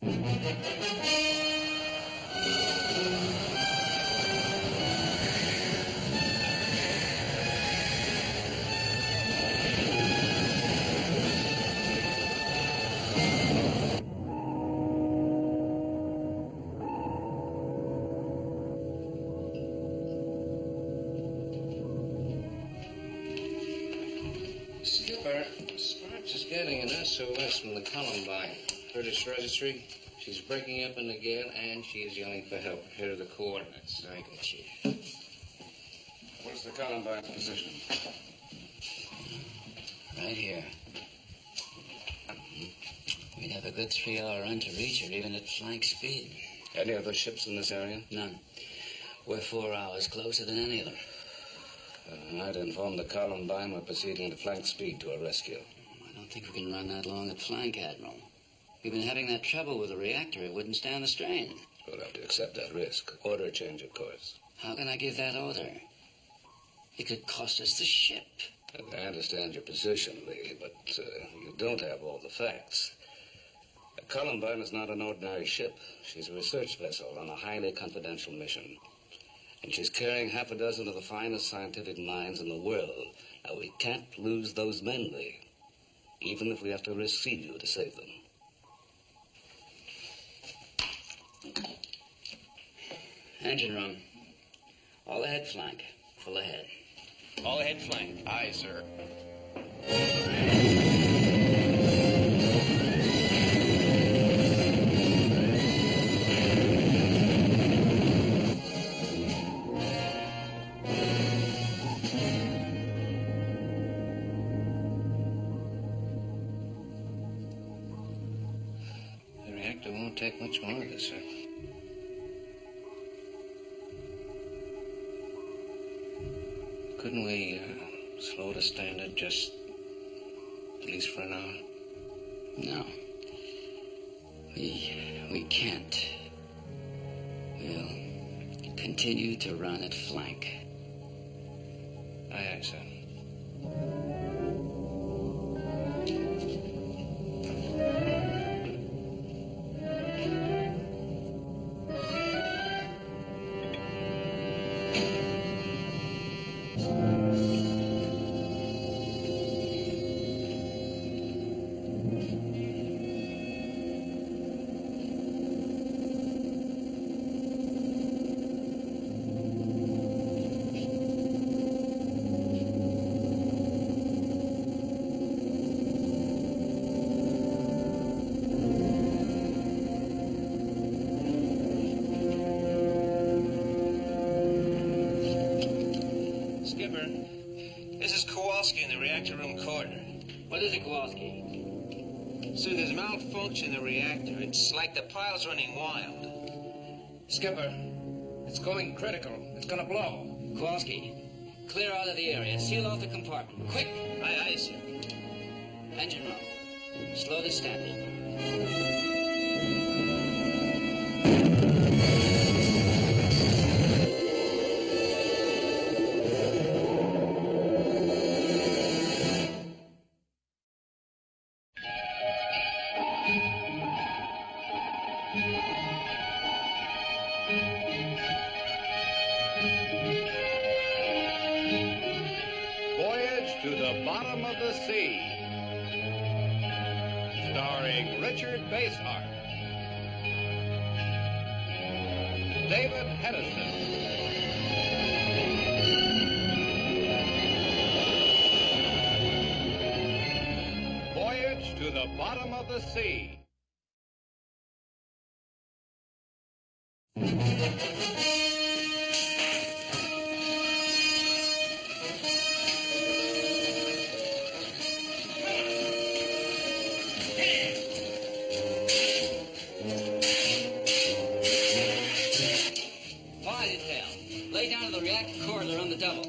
Skipper, Sparks is getting an SOS from the Columbine. British registry. She's breaking up in the gale, and she is yelling for help. Here are the coordinates. Very good, Chief. What's the Columbine's position? Right here. We'd have a good 3-hour run to reach her, even at flank speed. Any other ships in this area? None. We're 4 hours closer than any of them. I'd inform the Columbine we're proceeding at flank speed to a rescue. I don't think we can run that long at flank, Admiral. We've been having that trouble with the reactor. It wouldn't stand the strain. We'll have to accept that risk. Order a change of course. How can I give that order? It could cost us the ship. I understand your position, Lee, but you don't have all the facts. The Columbine is not an ordinary ship. She's a research vessel on a highly confidential mission. And she's carrying half a dozen of the finest scientific minds in the world. Now, we can't lose those men, Lee, even if we have to risk Seaview to save them. Engine room. All ahead flank. Full ahead. All ahead flank. Aye, sir. The reactor won't take much more of this, sir. Couldn't we slow the standard just at least for an hour? No. We can't. We'll continue to run at flank. Aye, aye, sir. In the reactor room corridor. What is it, Kowalski? So there's malfunction in the reactor. It's like the pile's running wild. Skipper, it's going critical. It's gonna blow. Kowalski, clear out of the area. Seal off the compartment. Quick! Aye, aye, sir. Engine room. Slow the standard. Voyage to the Bottom of the Sea, starring Richard Basehart, David Hedison, Voyage to the Bottom of the Sea.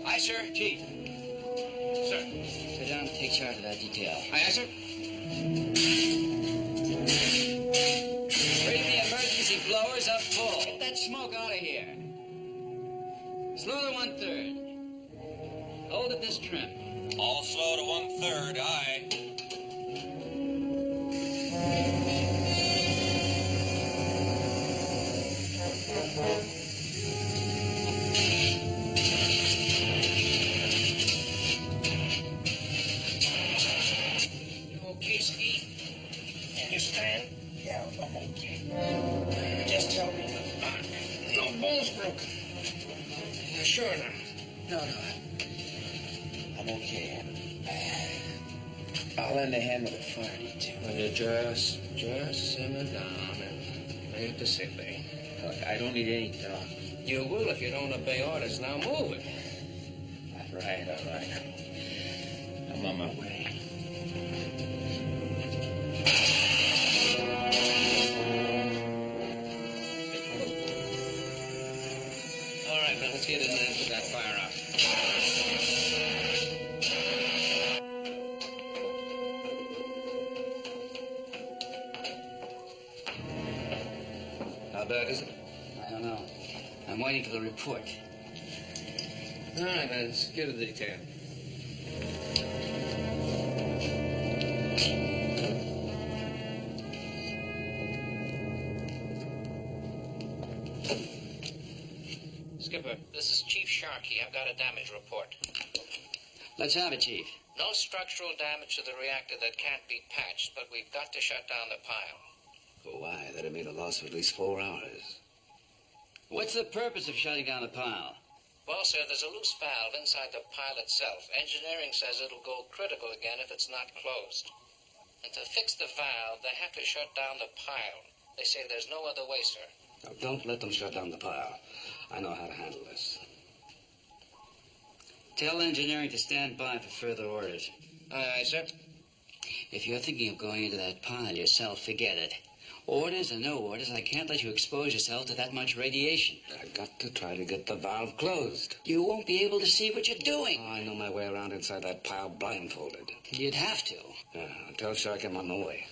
Aye, sir. Chief. Sir. Sit down and take charge of that detail. Aye, aye, sir. Bring the emergency blowers up full. Get that smoke out of here. Slow to 1/3. Hold at this trim. All slow to 1/3, aye. Okay, Ski? Understand? Yeah, I'm okay. Just tell me no bones broken. Yeah, sure now. No. I'm okay. I'll lend a hand with the fire detail. Well, you just simmer down and make the sick bay. Look, I don't need any talk. You will if you don't obey orders. Now move it. All right. I'm on my way. All right, now let's get in there and put that fire out. How bad is it? I don't know. I'm waiting for the report. All right, let's get a detail. Skipper, this is Chief Sharkey. I've got a damage report. Let's have it, Chief. No structural damage to the reactor that can't be patched, but we've got to shut down the pile. Oh, why? That'd mean a loss of at least 4 hours. What's the purpose of shutting down the pile? Well, sir, there's a loose valve inside the pile itself. Engineering says it'll go critical again if it's not closed. And to fix the valve, they have to shut down the pile. They say there's no other way, sir. Now, don't let them shut down the pile. I know how to handle this. Tell engineering to stand by for further orders. Aye, aye, sir. If you're thinking of going into that pile yourself, forget it. Orders or no orders, I can't let you expose yourself to that much radiation. I've got to try to get the valve closed. You won't be able to see what you're doing. Oh, I know my way around inside that pile blindfolded. You'd have to. Yeah, I'll tell Shark I'm on the way.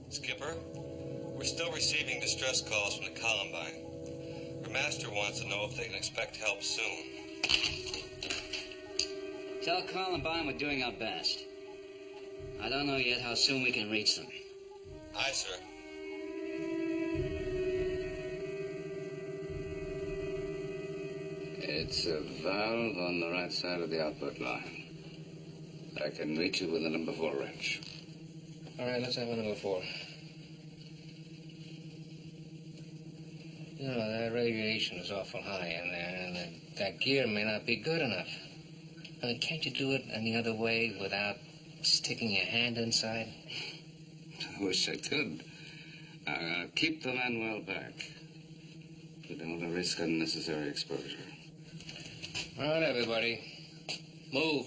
Skipper, we're still receiving distress calls from the Columbine. Her master wants to know if they can expect help soon. Tell Columbine we're doing our best. I don't know yet how soon we can reach them. Aye, sir. It's a valve on the right side of the output line. I can reach it with a number 4 wrench. All right, let's have a number 4. You know, that radiation is awful high in there, and that gear may not be good enough. I mean, can't you do it any other way without sticking your hand inside? I wish I could. Keep the men well back. We don't want to risk unnecessary exposure. All right, everybody. Move.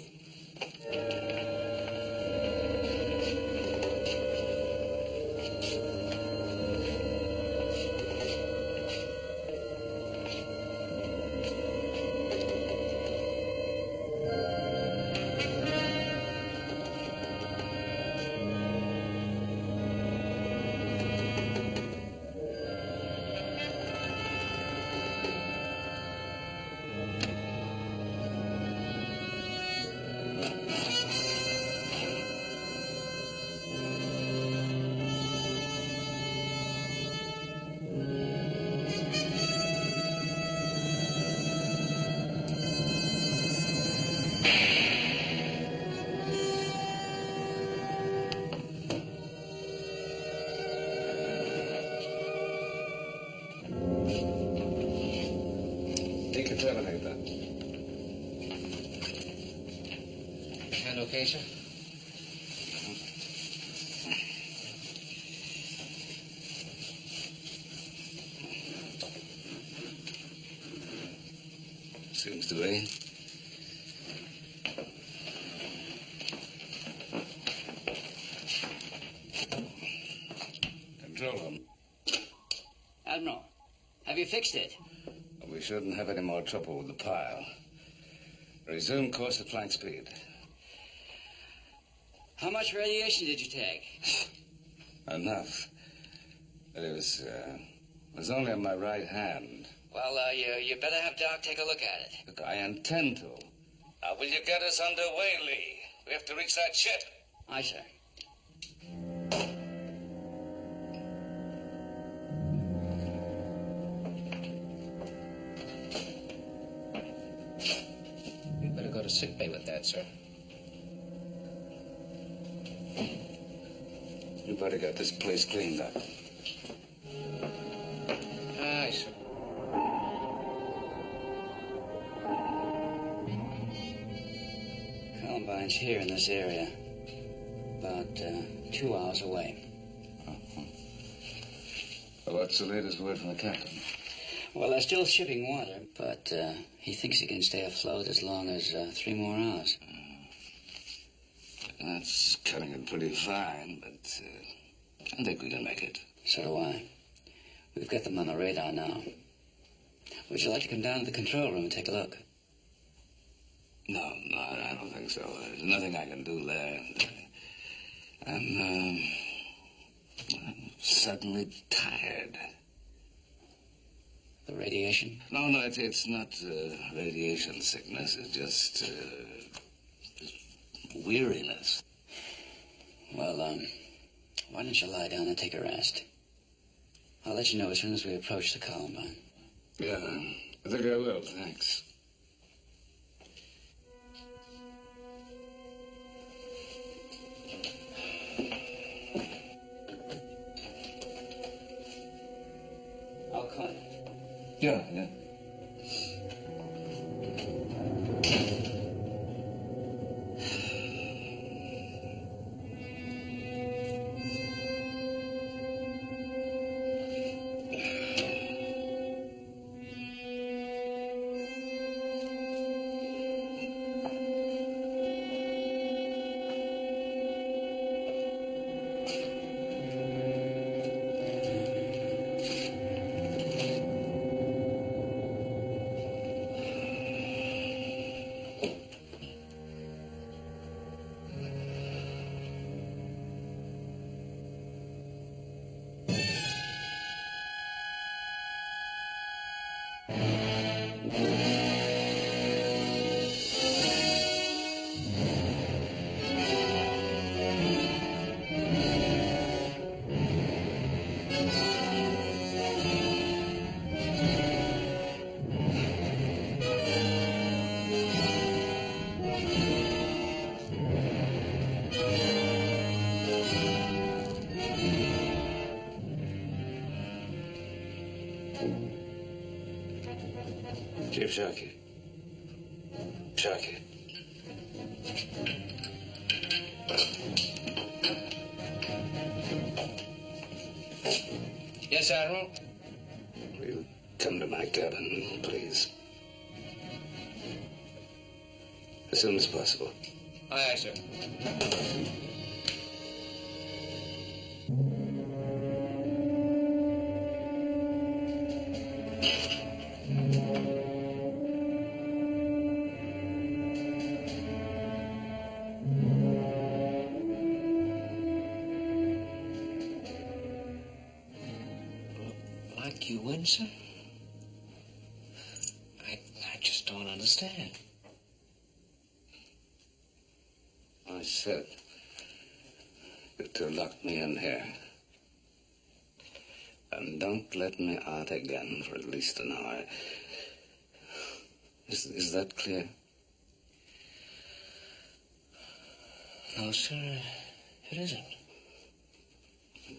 Decontaminate that. Hand okay, sir? Seems to be. Control room. Admiral, have you fixed it? We shouldn't have any more trouble with the pile. Resume course at flank speed. How much radiation did you take? Enough. But it was only on my right hand. Well, you better have Doc take a look at it. Look, I intend to. Will you get us underway, Lee? We have to reach that ship. Aye, sir. You'd better go to sickbay with that, sir. You better get this place cleaned up. Aye, sir. Columbine's here in this area. About 2 hours away. Well, what's the latest word from the captain? Well, they're still shipping water, but he thinks he can stay afloat as long as 3 more hours. That's cutting it pretty fine, but I think we can make it. So do I. We've got them on the radar now. Would you like to come down to the control room and take a look? No, I don't think so. There's nothing I can do there. I'm suddenly tired. The radiation? No, it's not radiation sickness. It's just weariness. Well, why don't you lie down and take a rest? I'll let you know as soon as we approach the Columbine. Yeah, I think I will, thanks. I'll call you. Yeah. Chief Sharkey. Sharkey. Yes, Admiral? Will you come to my cabin, please? As soon as possible. Aye, sir. Like you, Winston? I just don't understand. I said you two locked me in here. And don't let me out again for at least an hour. Is that clear? No, sir, it isn't.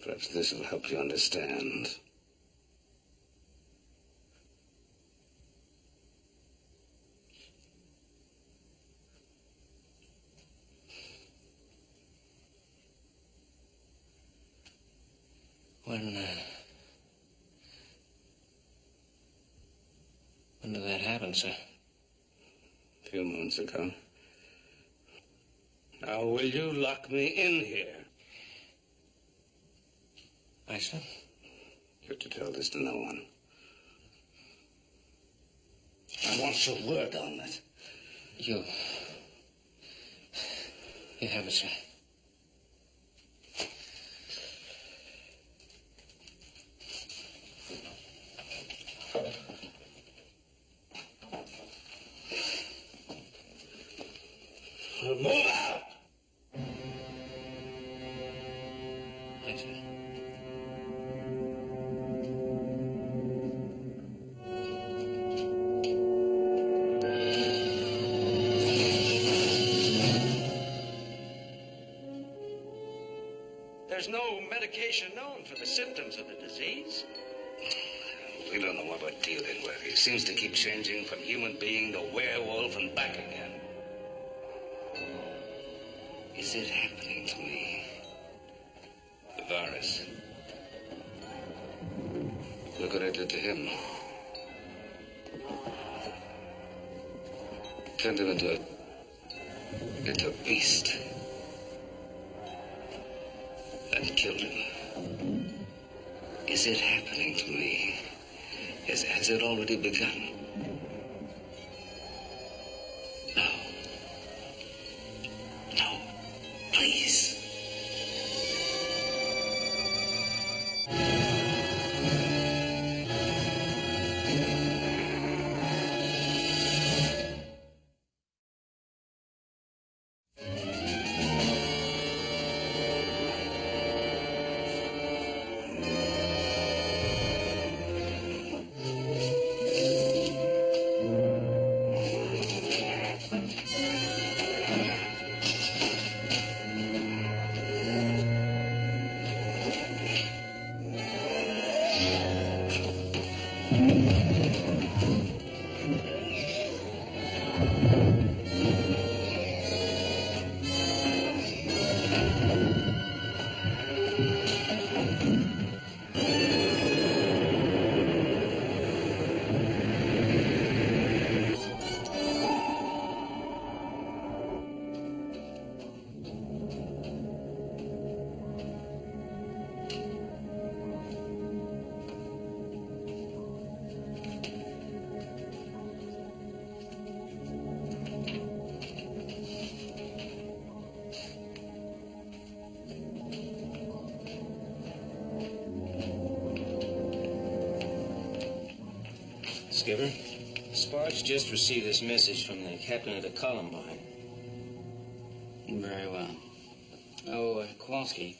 Perhaps this will help you understand. When did that happen, sir? A few months ago. Now, will you lock me in here? Aye, sir. You're to tell this to no one. I want your word on it. You have it, sir. Move out! Thanks, sir. There's no medication known for the symptoms of the disease. We don't know what we're dealing with. He seems to keep changing from human being to werewolf and back again. Is it happening to me? The virus. Look what I did to him. Turned him into a beast. And killed him. Is it happening to me? Has it already begun? No. No. Please. Skipper, Sparks just received this message from the captain of the Columbine. Very well. Oh, Kowalski.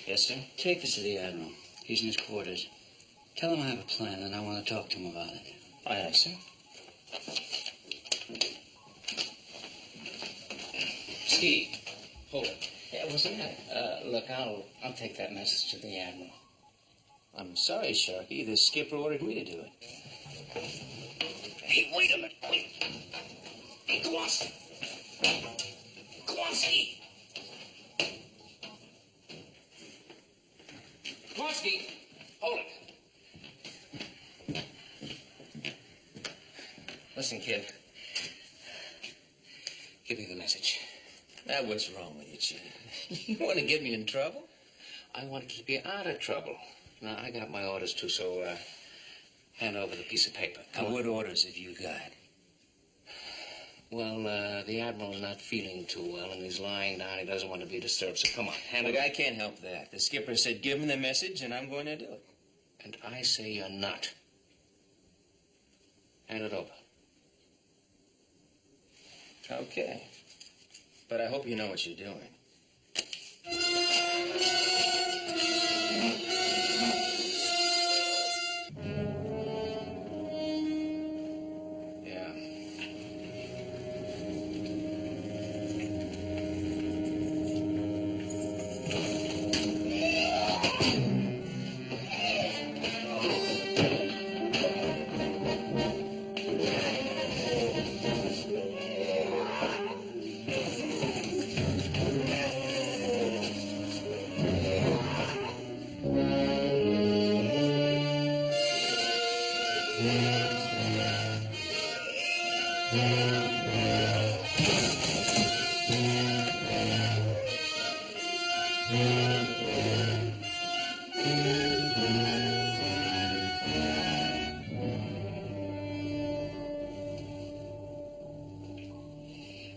Yes, sir? Take this to the Admiral. He's in his quarters. Tell him I have a plan and I want to talk to him about it. Aye, aye, sir. Ski, hold it. Yeah, what's the matter? Look, I'll take that message to the Admiral. I'm sorry, Sharky. The skipper ordered me to do it. Hey, wait a minute. Wait. Hey, Kowalski. Kowalski. Kowalski, hold it. Listen, kid. Give me the message. Now, what's wrong with you, Chief? You want to get me in trouble? I want to keep you out of trouble. Now, I got my orders, too, so hand over the piece of paper. Come on. What orders have you got? Well, the Admiral's not feeling too well, and he's lying down. He doesn't want to be disturbed, so come on, hand it over. I can't help that. The skipper said give him the message, and I'm going to do it. And I say you're not. Hand it over. Okay. But I hope you know what you're doing.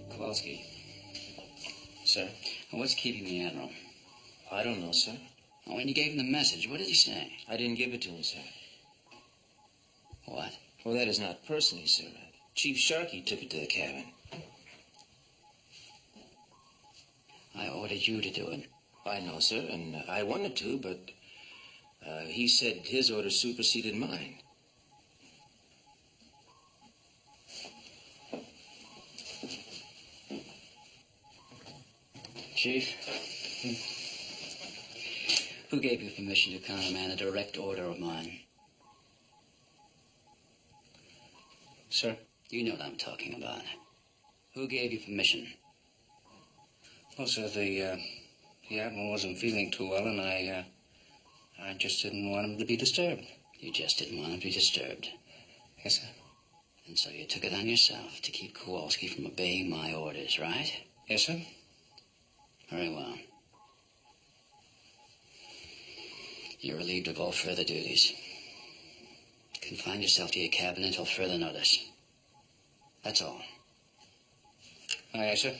Kowalski. Sir? What's keeping the Admiral? I don't know, sir. When you gave him the message, what did he say? I didn't give it to him, sir. What? Well, that is not personally, sir. Chief Sharkey took it to the cabin. I ordered you to do it. I know, sir, and I wanted to, but he said his order superseded mine. Chief, who gave you permission to countermand a direct order of mine? Sir? You know what I'm talking about. Who gave you permission? Well, sir, the Admiral wasn't feeling too well, and I just didn't want him to be disturbed. You just didn't want him to be disturbed. Yes, sir. And so you took it on yourself to keep Kowalski from obeying my orders, right? Yes, sir. Very well. You're relieved of all further duties. Confine yourself to your cabin until further notice. That's all. Aye, sir.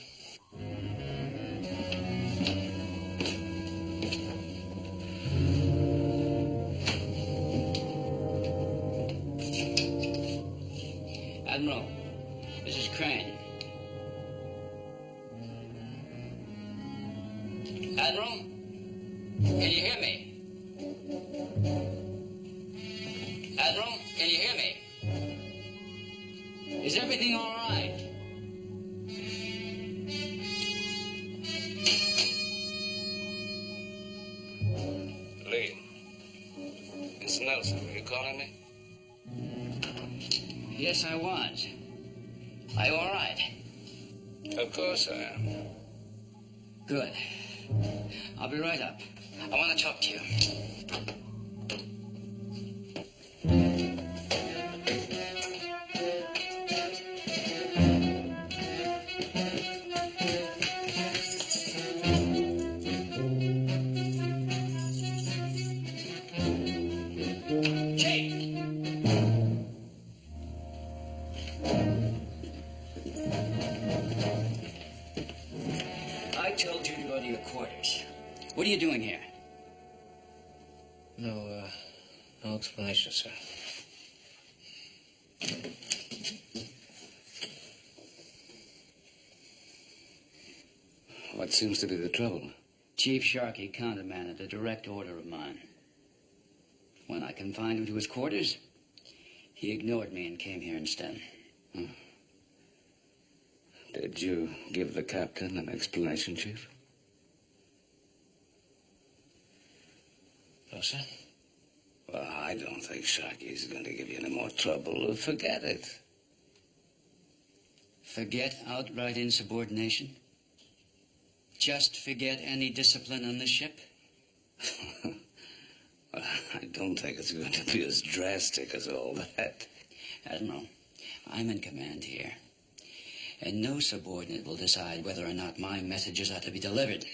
Admiral, this is Crane. Admiral, can you hear me? Admiral, can you hear me? Is everything all right? Lee, it's Nelson. Were you calling me? Yes, I was. Are you all right? Of course I am. Good. I'll be right up. I want to talk to you. I told you to go to your quarters. What are you doing here? No explanation, sir. What seems to be the trouble? Chief Sharkey countermanded a direct order of mine. When I confined him to his quarters, he ignored me and came here instead. Did you give the captain an explanation, Chief? No, sir. Well, I don't think Sharky's going to give you any more trouble. Forget it. Forget outright insubordination? Just forget any discipline on the ship? Well, I don't think it's going to be as drastic as all that. Admiral, I'm in command here. And no subordinate will decide whether or not my messages are to be delivered.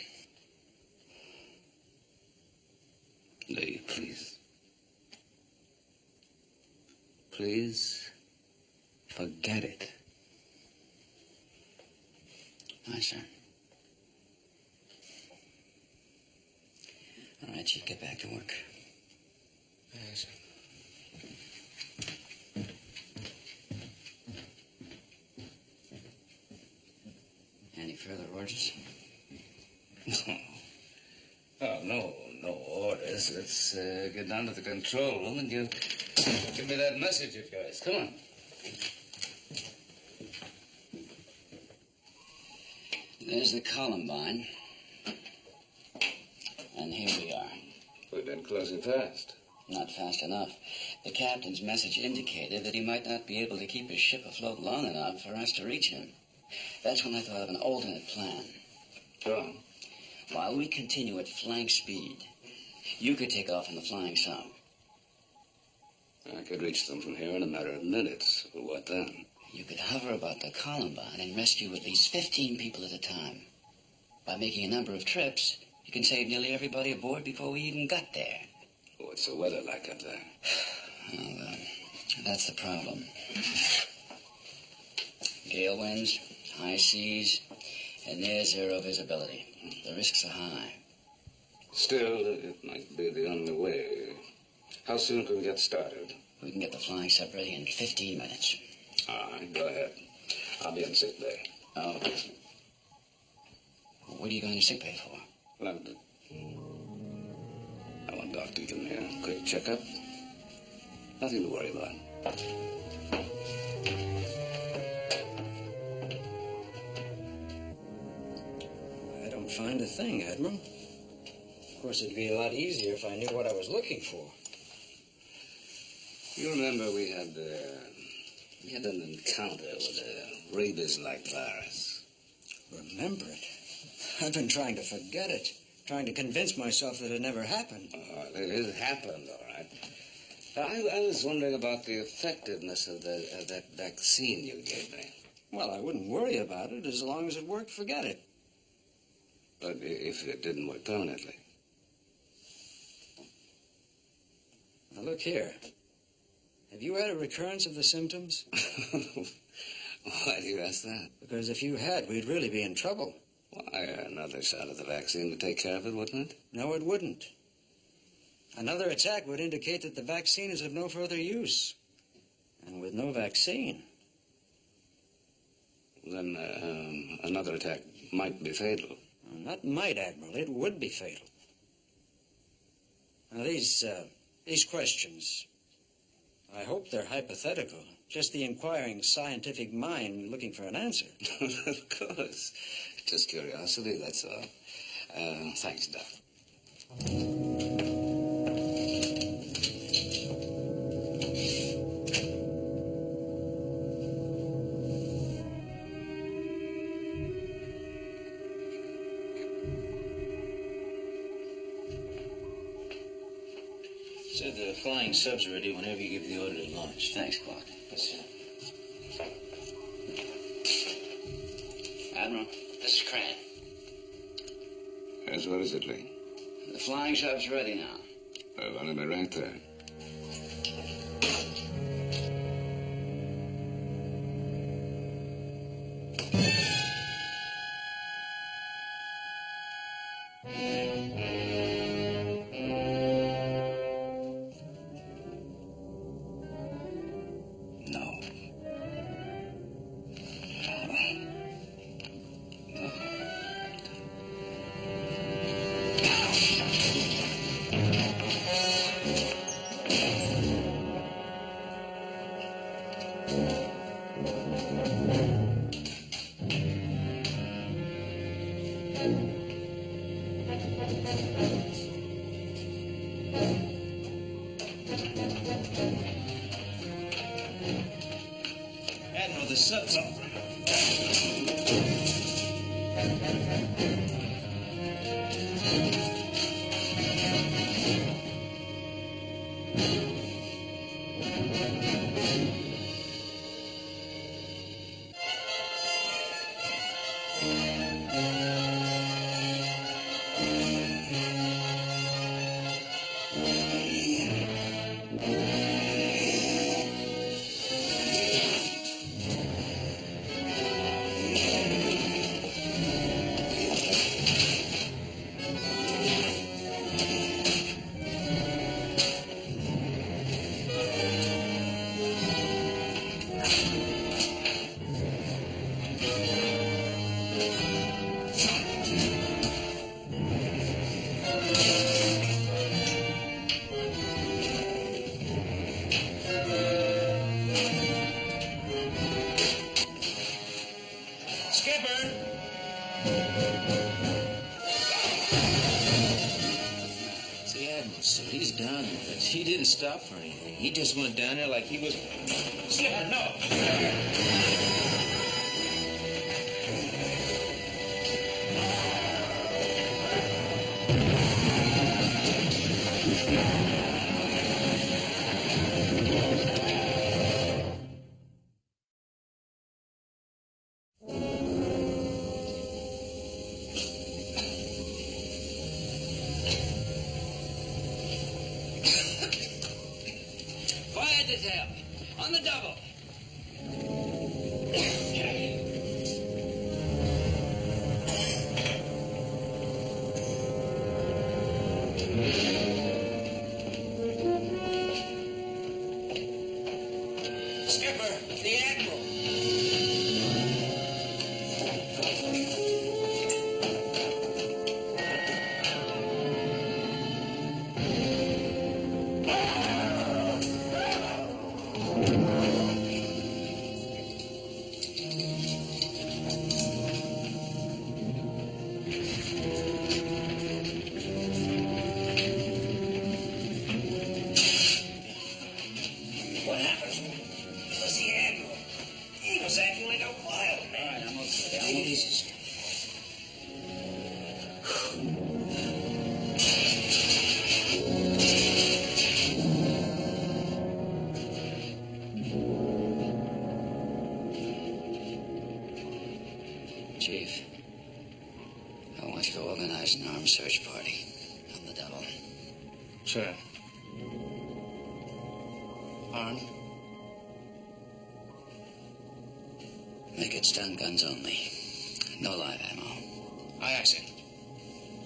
Lee, please. Please, forget it. Aye, sir. All right, Chief, get back to work. Aye, sir. Any further orders? Oh, no orders. Let's get down to the control room and give me that message of yours. Come on. There's the Columbine. And here we are. We've been closing fast. Not fast enough. The captain's message indicated that he might not be able to keep his ship afloat long enough for us to reach him. That's when I thought of an alternate plan. Go on. While we continue at flank speed, you could take off in the flying sub. I could reach them from here in a matter of minutes. What then? You could hover about the Columbine and rescue at least 15 people at a time. By making a number of trips, you can save nearly everybody aboard before we even got there. What's the weather like up there? Well, that's the problem. Gale winds, high seas, and near zero visibility. The risks are high. Still, it might be the only way. How soon can we get started? We can get the flying sub ready in 15 minutes. All right, go ahead. I'll be in sick bay. Oh. What are you going to sick bay for? London. I want Doc to give me a quick checkup. Nothing to worry about. I don't find a thing, Admiral. Of course, it'd be a lot easier if I knew what I was looking for. You remember we had an encounter with a rabies-like virus. Remember it? I've been trying to forget it. Trying to convince myself that it never happened. It happened, all right. I was wondering about the effectiveness of that vaccine you gave me. Well, I wouldn't worry about it. As long as it worked, forget it. But if it didn't work permanently? Now, look here. Have you had a recurrence of the symptoms? Why do you ask that? Because if you had, we'd really be in trouble. Why, another shot of the vaccine would take care of it, wouldn't it? No, it wouldn't. Another attack would indicate that the vaccine is of no further use. And with no vaccine... Then another attack might be fatal. Not might, Admiral. It would be fatal. Now, these questions, I hope they're hypothetical. Just the inquiring scientific mind looking for an answer. Of course. Just curiosity, that's all. Thanks, Doc. Said the flying sub's ready whenever you give the order to launch. Thanks, Clark. Yes, sir. Admiral, this is Crane. Yes, what is it, Lee? The flying sub's ready now. Well, I'll be right there. Admiral, the sub's up. He's down there, but he didn't stop for anything. He just went down there like he was... Skipper, no! Fire detail. On the double. Skipper, the Admiral. uniform search party on the double. Sure. Armed? Make it stun guns only. No live ammo. Aye, sir.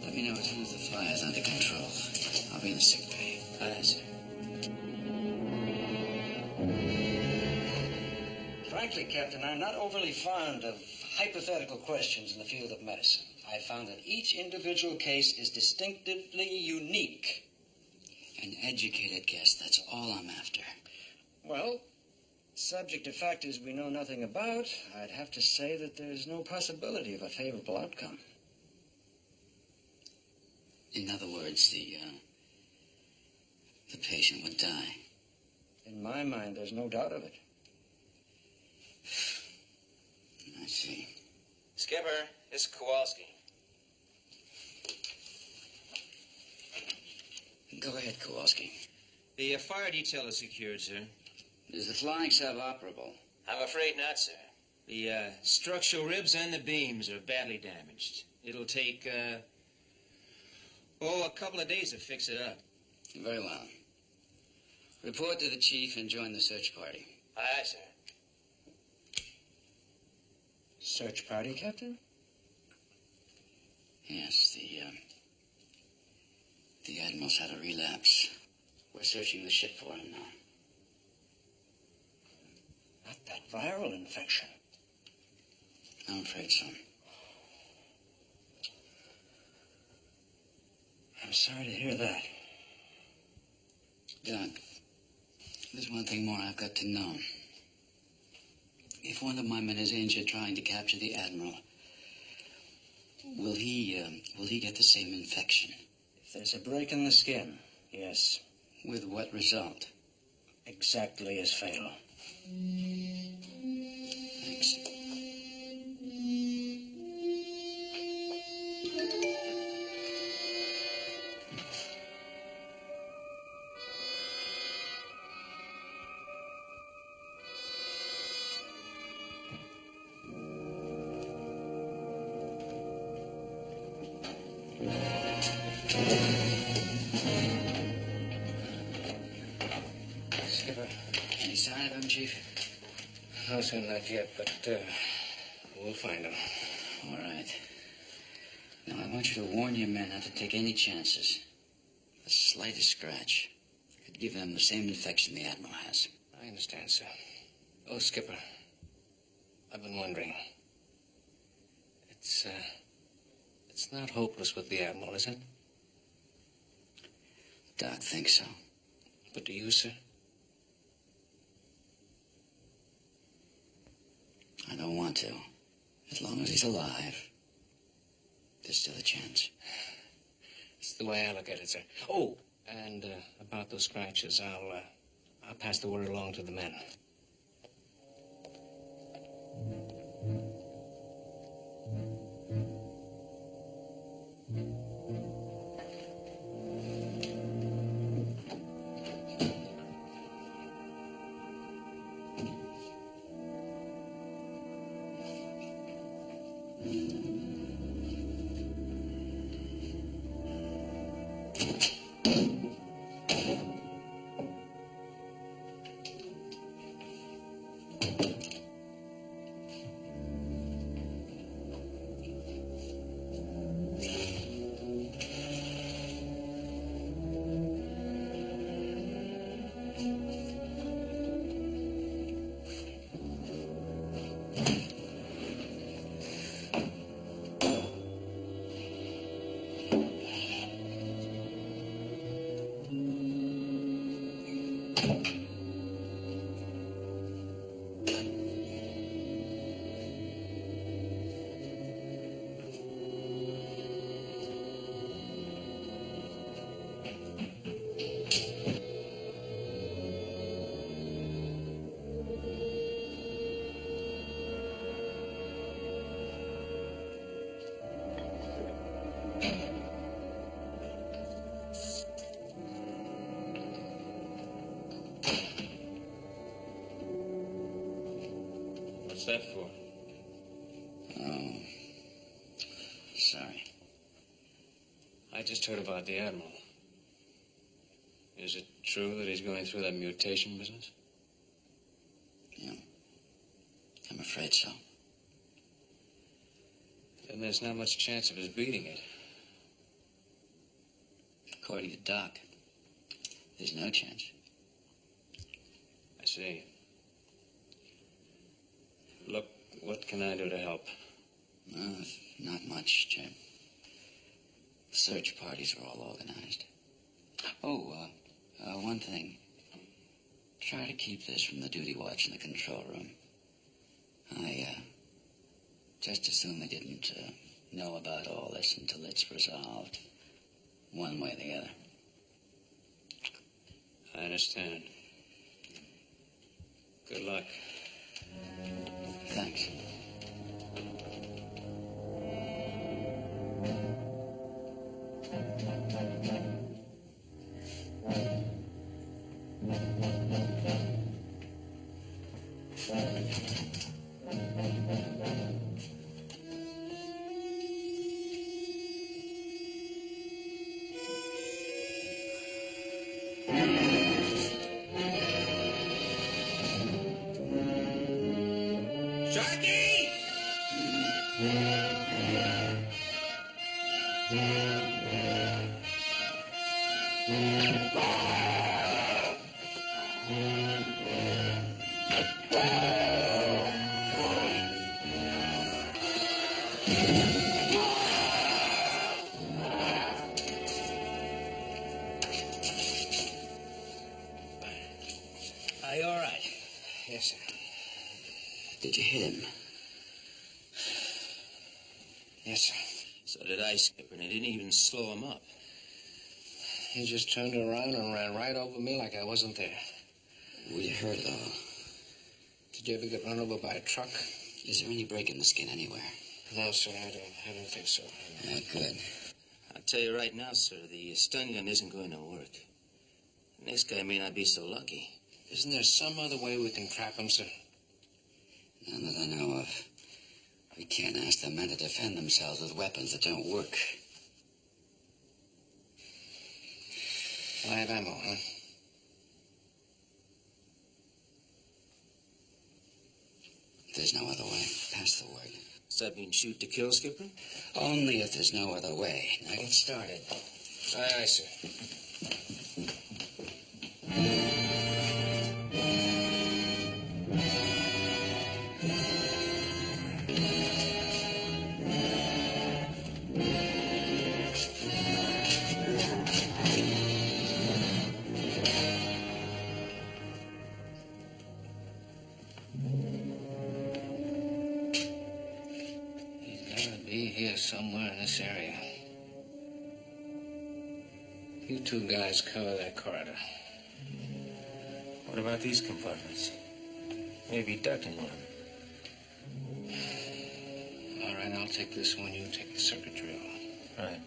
Let me know as soon as the fire's under control. I'll be in the sick bay. Aye, sir. Frankly, Captain, I'm not overly fond of hypothetical questions in the field of medicine. I found that each individual case is distinctively unique. An educated guess, that's all I'm after. Well, subject to factors we know nothing about, I'd have to say that there's no possibility of a favorable outcome. In other words, the patient would die. In my mind, there's no doubt of it. I see. Skipper, this is Kowalski. Go ahead, Kowalski. The fire detail is secured, sir. Is the flying sub operable? I'm afraid not, sir. The structural ribs and the beams are badly damaged. It'll take, a couple of days to fix it up. Very well. Report to the chief and join the search party. Aye, sir. Search party, Captain? Yes, the Admiral's had a relapse. We're searching the ship for him now. Not that viral infection. I'm afraid so. I'm sorry to hear that. Doc, there's one thing more I've got to know. If one of my men is injured trying to capture the Admiral, will he get the same infection? If there's a break in the skin, yes. With what result? Exactly as fatal. Thanks. Skipper. Any sign of him, Chief? No, sir, not yet, but we'll find him. All right. Now, I want you to warn your men not to take any chances. The slightest scratch could give them the same infection the Admiral has. I understand, sir. Oh, Skipper, I've been wondering. It's not hopeless with the Admiral, is it? Doc thinks so. But do you, sir? I don't want to. As long as he's alive, there's still a chance. It's the way I look at it, sir. Oh, and about those scratches, I'll pass the word along to the men. What's that for? Oh, sorry. just heard about the Admiral. Is it true that he's going through that mutation business? Yeah. I'm afraid so. Then there's not much chance of his beating it. According to Doc, there's no chance. I see. Look, what can I do to help? Not much, Jim. The search parties are all organized. Oh, one thing. Try to keep this from the duty watch in the control room. I just assume they didn't know about all this until it's resolved, one way or the other. I understand. Good luck. Thanks. Are you all right? Yes, sir. Did you hit him? Yes, sir. So did I, Skipper, and it didn't even slow him up. He just turned around and ran right over me like I wasn't there. We heard it all. Did you ever get run over by a truck? Is there any break in the skin anywhere? No, sir, I don't think so. Good. I'll tell you right now, sir, the stun gun isn't going to work. The next guy may not be so lucky. Isn't there some other way we can trap him, sir? None that I know of. We can't ask the men to defend themselves with weapons that don't work. Live ammo, huh? There's no other way. Pass the word. Does that mean shoot to kill, Skipper? Only if there's no other way. Now get started. Aye, sir. Here somewhere in this area. You two guys cover that corridor. What about these compartments? Maybe duck in one. All right, I'll take this one. You take the circuitry one. Right.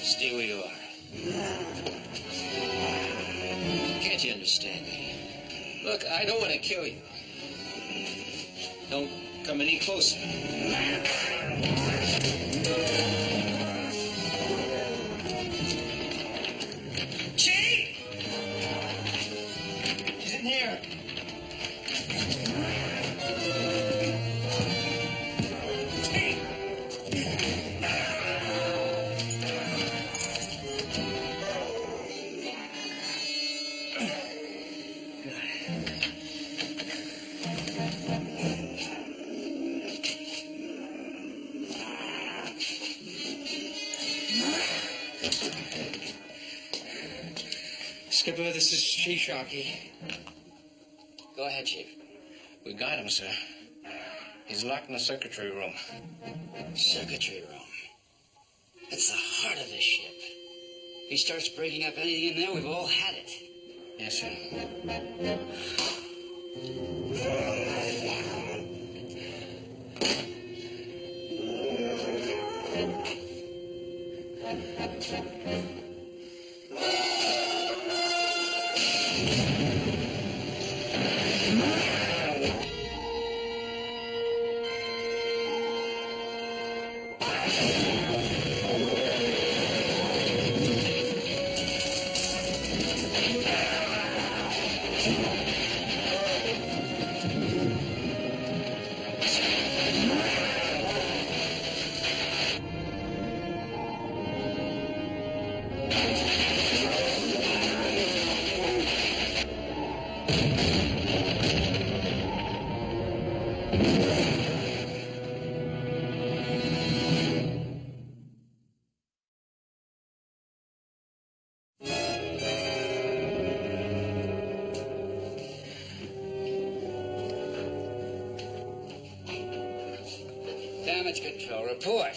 Stay where you are. Can't you understand me? Look, I don't want to kill you. Don't come any closer. Chief! He's in here. Skipper, this is Chief Sharkey. Go ahead, Chief. We got him, sir. He's locked in the circuitry room. Circuitry room. It's the heart of this ship. If he starts breaking up anything in there, we've all had it. Yes, sir. Damage control, report.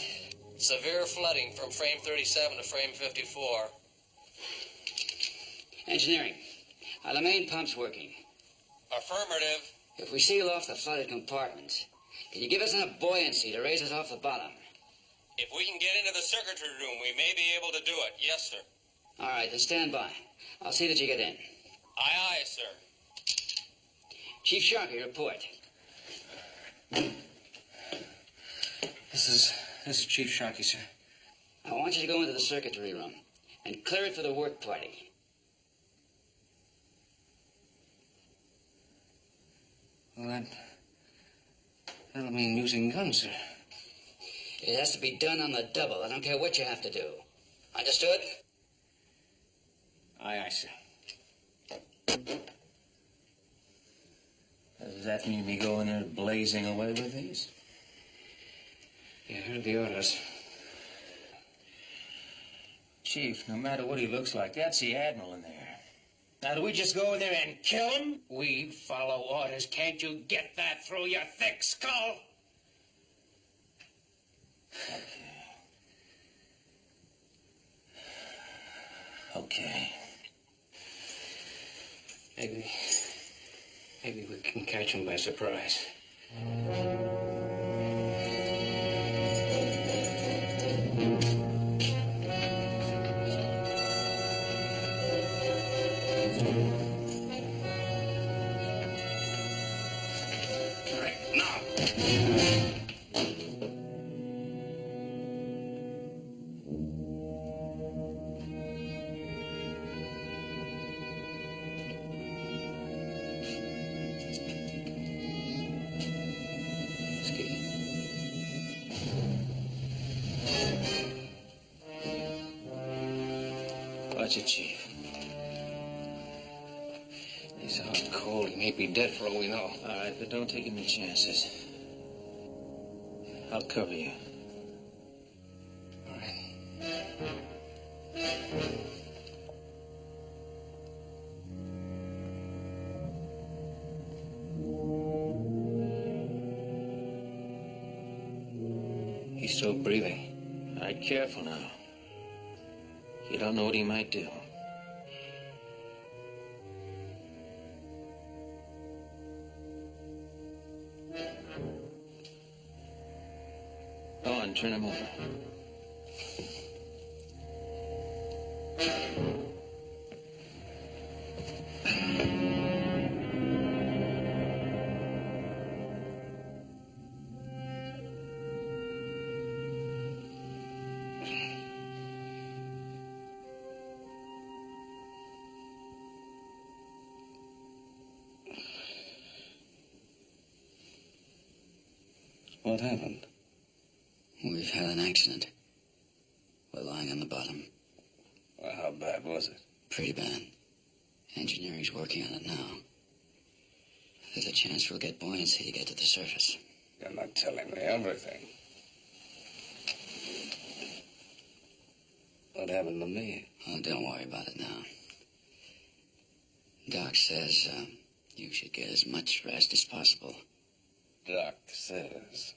Severe flooding from frame 37 to frame 54. Engineering, are the main pumps working? Affirmative. If we seal off the flooded compartments, can you give us enough buoyancy to raise us off the bottom? If we can get into the circuitry room, we may be able to do it. Yes, sir. All right, then stand by. I'll see that you get in. Aye, aye, sir. Chief Sharkey, report. This is Chief Sharkey, sir. I want you to go into the circuitry room and clear it for the work party. Well, that'll mean using guns, sir. It has to be done on the double. I don't care what you have to do. Understood? Aye, aye, sir. Does that mean me go in there blazing away with these? You heard the orders. Chief, no matter what he looks like, that's the Admiral in there. Now, do we just go in there and kill him? We follow orders. Can't you get that through your thick skull? Okay. Maybe we can catch him by surprise. All right, now. Watch it, Chief. He's out cold. He may be dead for all we know. All right, but don't take any chances. I'll cover you. All right. He's still breathing. All right, careful now. You don't know what he might do. Go on, turn him over. What happened? We've had an accident. We're lying on the bottom. Well, how bad was it? Pretty bad. Engineering's working on it now. There's a chance we'll get buoyancy to get to the surface. You're not telling me everything. What happened to me? Oh, don't worry about it now. Doc says you should get as much rest as possible. Doc says.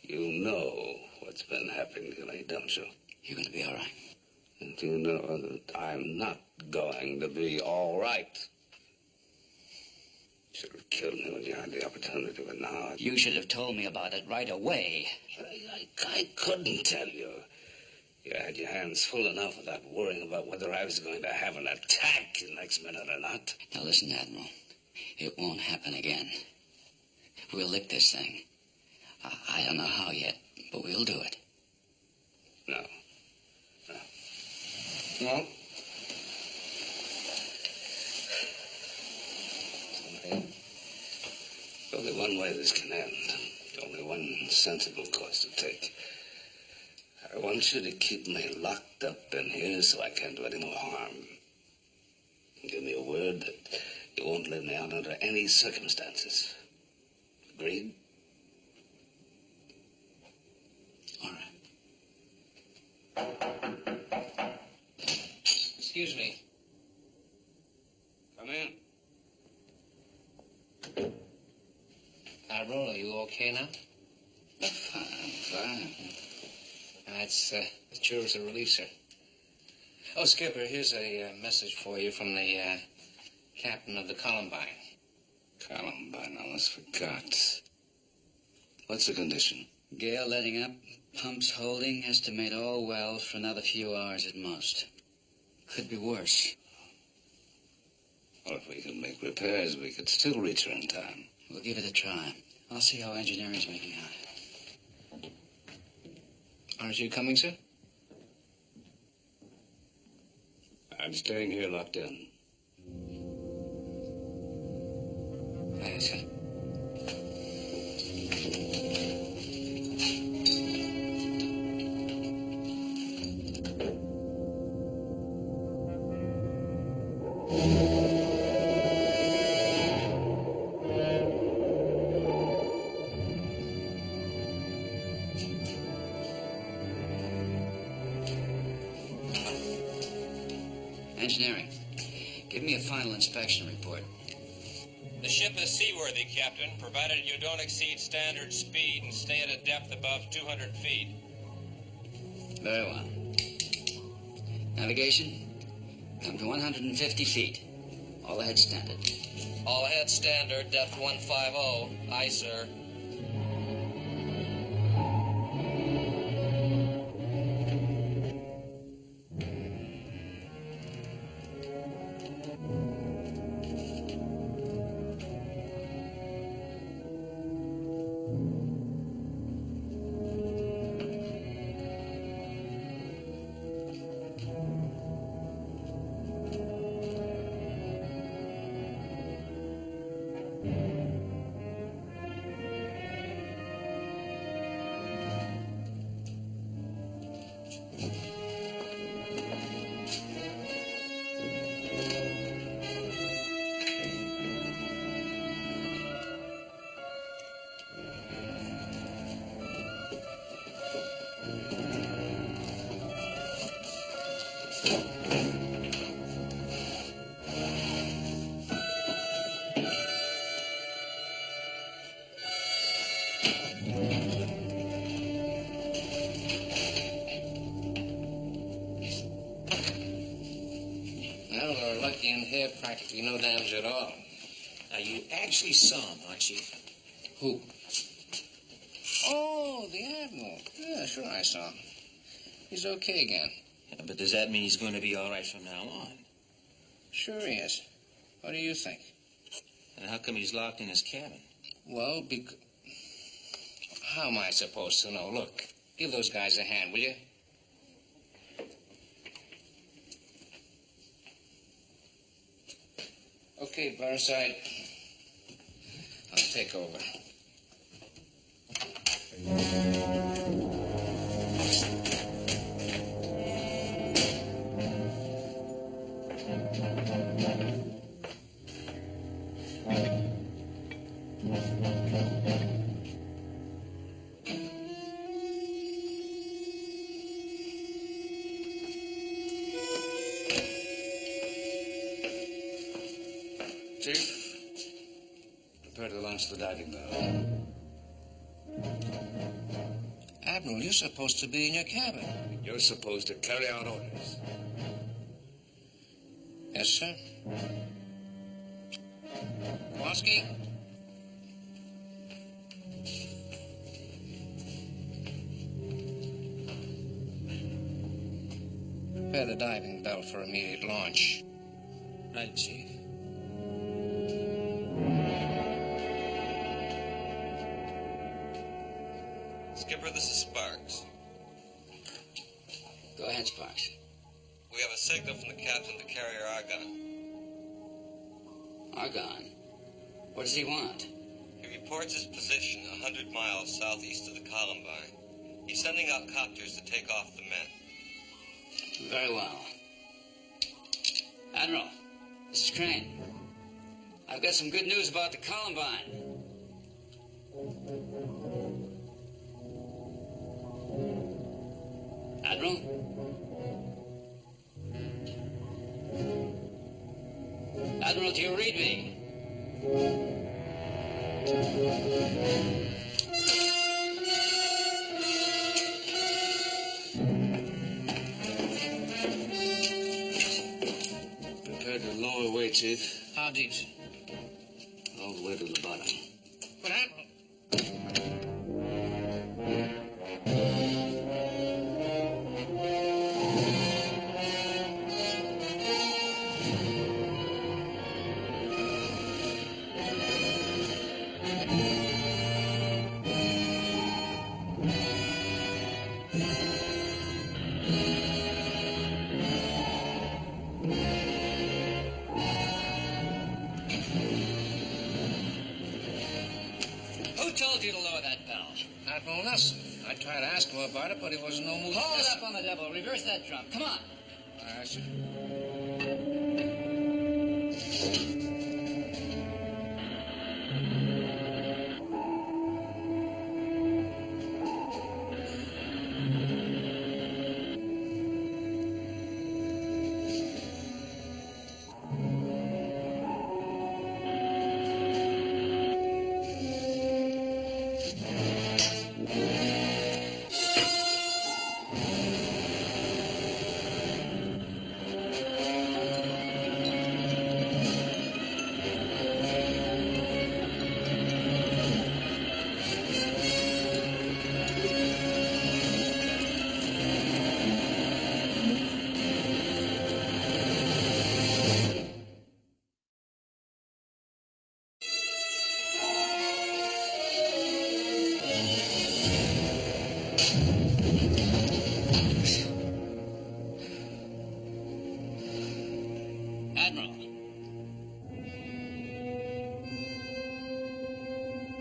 You know what's been happening to me, don't you? You're going to be all right. And you know that I'm not going to be all right. You should have killed me when you had the opportunity, but now... You should have told me about it right away. I couldn't tell you. You had your hands full enough without worrying about whether I was going to have an attack the next minute or not. Now listen, Admiral. It won't happen again. We'll lick this thing. I don't know how yet, but we'll do it. No. No? There's only one way this can end. Only one sensible course to take. I want you to keep me locked up in here so I can't do any more harm. Give me a word that you won't let me out under any circumstances. Agreed? All right. Excuse me. Come in. Admiral, are you okay now? Fine. That's sure as a relief, sir. Oh, Skipper, here's a message for you from the captain of the Columbine. Columbine, almost forgot. What's the condition? Gale letting up, pumps holding, estimate all well for another few hours at most. Could be worse. Well, if we can make repairs, we could still reach her in time. We'll give it a try. I'll see how engineering's making out. Aren't you coming, sir? I'm staying here locked in. Yes, sir. Engineering, give me a final inspection report. The ship is seaworthy, Captain, provided you don't exceed standard speed and stay at a depth above 200 feet. Very well. Navigation, come to 150 feet. All ahead standard. All ahead standard, depth 150. Aye, sir. Well, we're lucky in here, practically no damage at all. Now, you actually saw him, aren't you? Who? Oh, the Admiral. Yeah, sure I saw him. He's okay again. Yeah, but does that mean he's going to be all right from now on? Sure he is. What do you think? And how come he's locked in his cabin? Well, how am I supposed to know? Look, give those guys a hand, will you? Okay, Burnside. I'll take over. announce the diving bell. Admiral, you're supposed to be in your cabin. You're supposed to carry out orders. Yes, sir. Kowalski? Prepare the diving bell for immediate launch. Right, Chief. Skipper, this is Sparks. Go ahead, Sparks. We have a signal from the captain of the carrier Argon. Argon? What does he want? He reports his position 100 miles southeast of the Columbine. He's sending out copters to take off the men. Very well. Admiral, this is Crane. I've got some good news about the Columbine. Admiral? Admiral, do you read me? Prepare to lower away, Chief. How deep, sir? All the way to the bottom. But, Admiral... Who told you to lower that bell? Admiral Nelson. I tried to ask him about it, but he wasn't no mood. Hold up on the double. Reverse that drum. Come on. All right, sir. Admiral.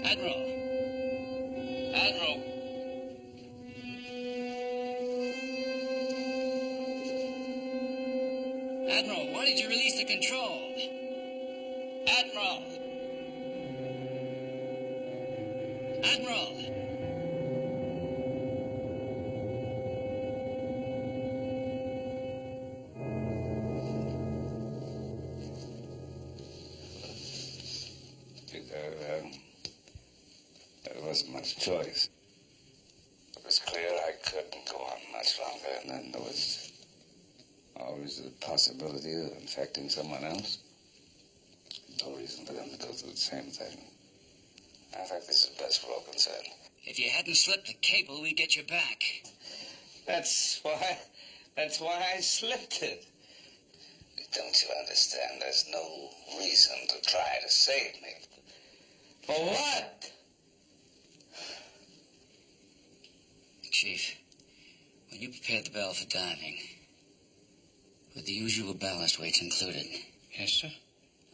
Admiral. Admiral. Admiral, why did you release the control? Admiral. Admiral. There wasn't much choice. It was clear I couldn't go on much longer, and then there was always the possibility of infecting someone else. No reason for them to go through the same thing. I think this is best for all concerned. If you hadn't slipped the cable, we'd get you back. That's why I slipped it. Don't you understand? There's no reason to try to save me. For what? Chief, when you prepared the bell for diving, with the usual ballast weights included, Yes, sir.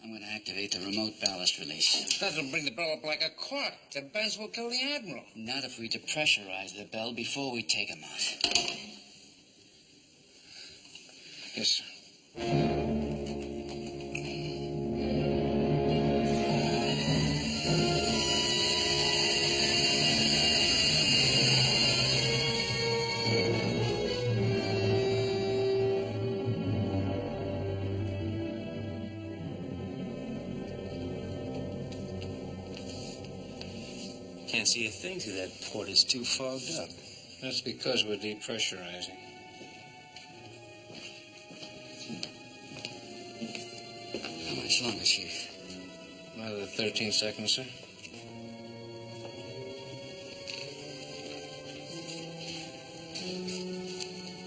I'm going to activate the remote ballast release. That'll bring the bell up like a cork. The bends will kill the Admiral. Not if we depressurize the bell before we take him out. Yes, sir. can't see a thing through that port. It's too fogged up. That's because we're depressurizing. How much longer, Chief? Another 13 seconds, sir.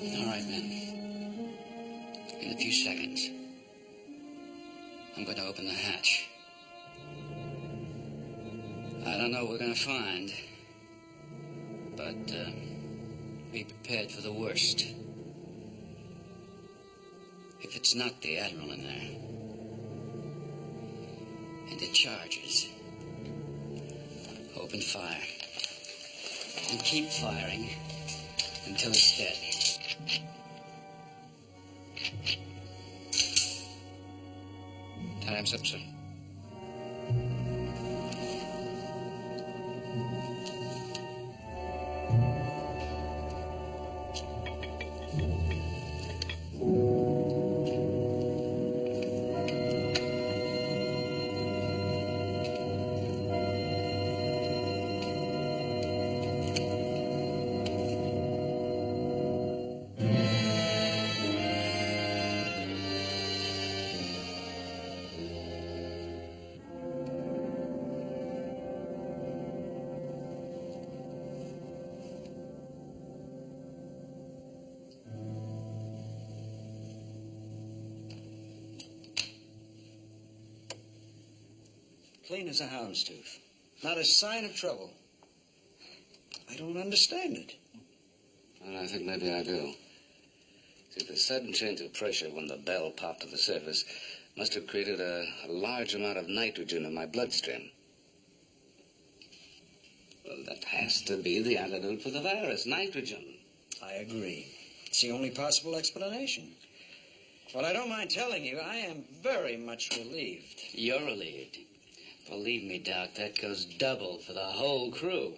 All right, men. In a few seconds, I'm going to open the hatch. I don't know what we're going to find, but be prepared for the worst. If it's not the Admiral in there, and it charges, open fire. And keep firing until it's dead. Time's up, sir. Clean as a hound's tooth. Not a sign of trouble. I don't understand it. Well, I think maybe I do. See, the sudden change of pressure when the bell popped to the surface must have created a large amount of nitrogen in my bloodstream. Well, that has to be the antidote for the virus, nitrogen. I agree. It's the only possible explanation. But I don't mind telling you, I am very much relieved. You're relieved. Believe me, Doc, that goes double for the whole crew.